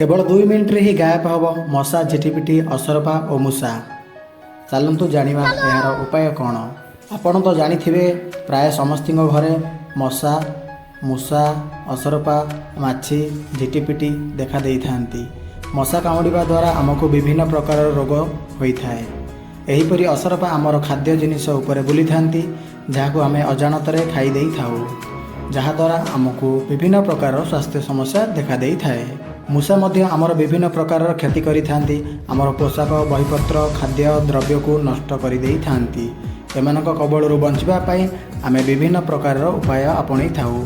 केवल 2 मिनिट ही गायब हम मशा झिटिपिटी असरपा और मूषा। चलतु जाना यार उपाय कौन। आपण तो जानी प्राय समस्त घरे मशा मूषा असरपा माछी झिटिपिटी देखा दे था। मशा कामुड़ा द्वारा आमको विभिन्न प्रकार रोग होता है। एहीपरि असरपा आमर खाद्य जिनिस उपर बुली था जहाँ आम अजाणत खाईदे था जहाद्वारा आमको विभिन्न प्रकार स्वास्थ्य समस्या देखा दे थाए। मूषा मध्य आमर विभिन्न प्रकार क्षति करि थांती। आमर पोशाक बहीपत्र खाद्य द्रव्य को नष्ट कर दे थांती। एमानक कबलरू बंचापी आम विभिन्न प्रकार उपाय आपणई थाऊ।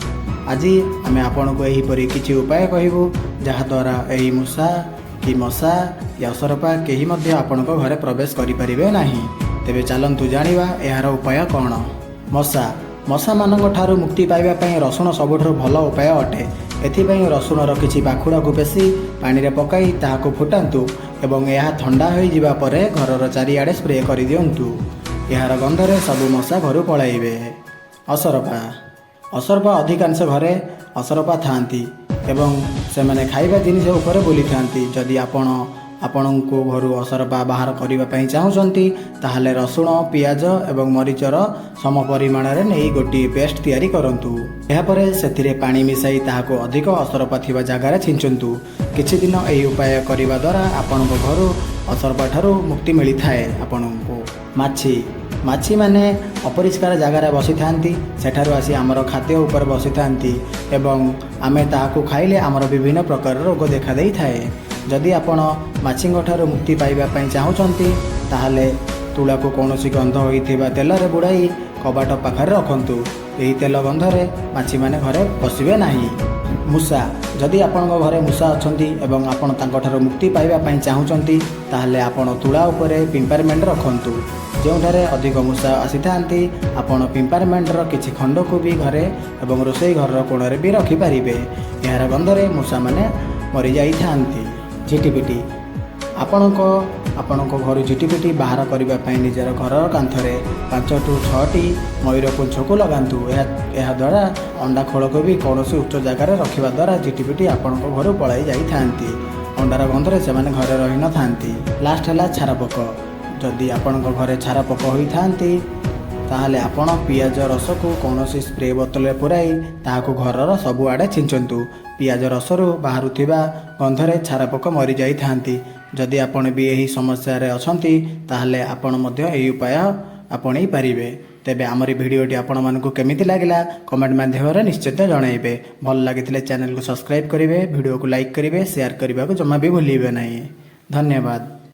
आज आम आपण को एहीपरि किछि उपाय कहबू जहाद्वारा एही मूषा कि मशा या असरपा कहीं मध्य आपण घरे प्रवेश करें नहीं। तेबे चलतु जाना यार उपाय कौन। मशा मशा मानक ठारू मुक्ति पाइबापी रसुण सबुठ भल उपाय अटे। एथिपाई रसुणर किछि बाखुड़ा को पेशी पानी रे पकाई ताहाको फुटांतु एवं यह ठंडा हो जिबा परे घरर चारिआडे स्प्रे कर दियंतु। यार गंधरे सबु मशा घरु पलाइबे। असरपा असरपा अधिकांश घरे असरपा थांती एवं से माने खाइबा जिनिस ऊपर बुली थांती। जदि आपण को घर असरपा बाहर करने चाहूँगी ताहले रसुण पियाज एवं मरीचर सम परिमाण रे नहीं गोटी पेस्ट तैयारी करंतु। यापर से पानी मिसाई ताहाको अधिक असरपा थिबा जगार छिंचंतु। किछि दिन एही उपाय करिबा द्वारा आपण को घर असरपा ठारू मुक्ति मिली थाए। आपण को माछी माने अपरिष्कार जगार बसी थांती। सेठारु आसी आमर खाद्य ऊपर बसी थांती एवं आमे ताहाको खाइले आमर विभिन्न प्रकार रोग देखा देई थाए। जदि आपण माछीଙ୍କ ଠାରୁ मुक्ति पाइबापी चाहूँगी ताहले तुला को कौन गंध होइथिबा तेल रे बुड़ाई कबाट पाखरे रखंतु। यही तेल गंधरे माछी माने घरे पशिबे नाही। मूषा जदि आपण घरे मूषा अछंती एवं आपण तांको ठारू मुक्ति पाइबापी चाहूँगी ताहले आपण तुला उपरे पिंपारमेंट रखंतु। जोठारे अधिक मूषा आसी थांती आपण पिंपारमेंटर किछि खंड को भी घरे एवं रोषेई घर कोणरे भी रखि पारिबे। यार गंधरे मूषा माने मरि जाई थांती। झिटिपिटी आपण घर झिटिपिटी बाहर करने निजर घर कांथरे 5 ରୁ 6टी मयूर पुंछ को लगातु। यह द्वारा अंडा खोल को भी कौन उच्च जगार रखा द्वारा झिटिपिटी आपण घर पलाई जाई थांती। अंडार गंधरे से घरे रही न थांती। लास्ट है छारपोक। जदि आपण घरे छारपोक होई थांती ताहले आपण पियाज रस को कौन स्प्रे बोतल पुराई ताहाको घरर सबुआड़े छिंचंतु। पियाज रसरू बाहरुथिबा गंधरे छारपोक मरी जाई थांती। जदि आपण भी यही समस्या रे अछंती ताहले आपण मध्य एही उपाय आपणई पारिबे। तेबे आमरी भिडियोटी आपण मानकु केमिति लागिला कमेंट माध्यम रे निश्चित जणाइबे। भल लागिथिले चैनल को सब्सक्राइब करिवे, वीडियो को लाइक करिवे, शेयर करबा को जम्मा भी भूलिबे नहीं। धन्यवाद।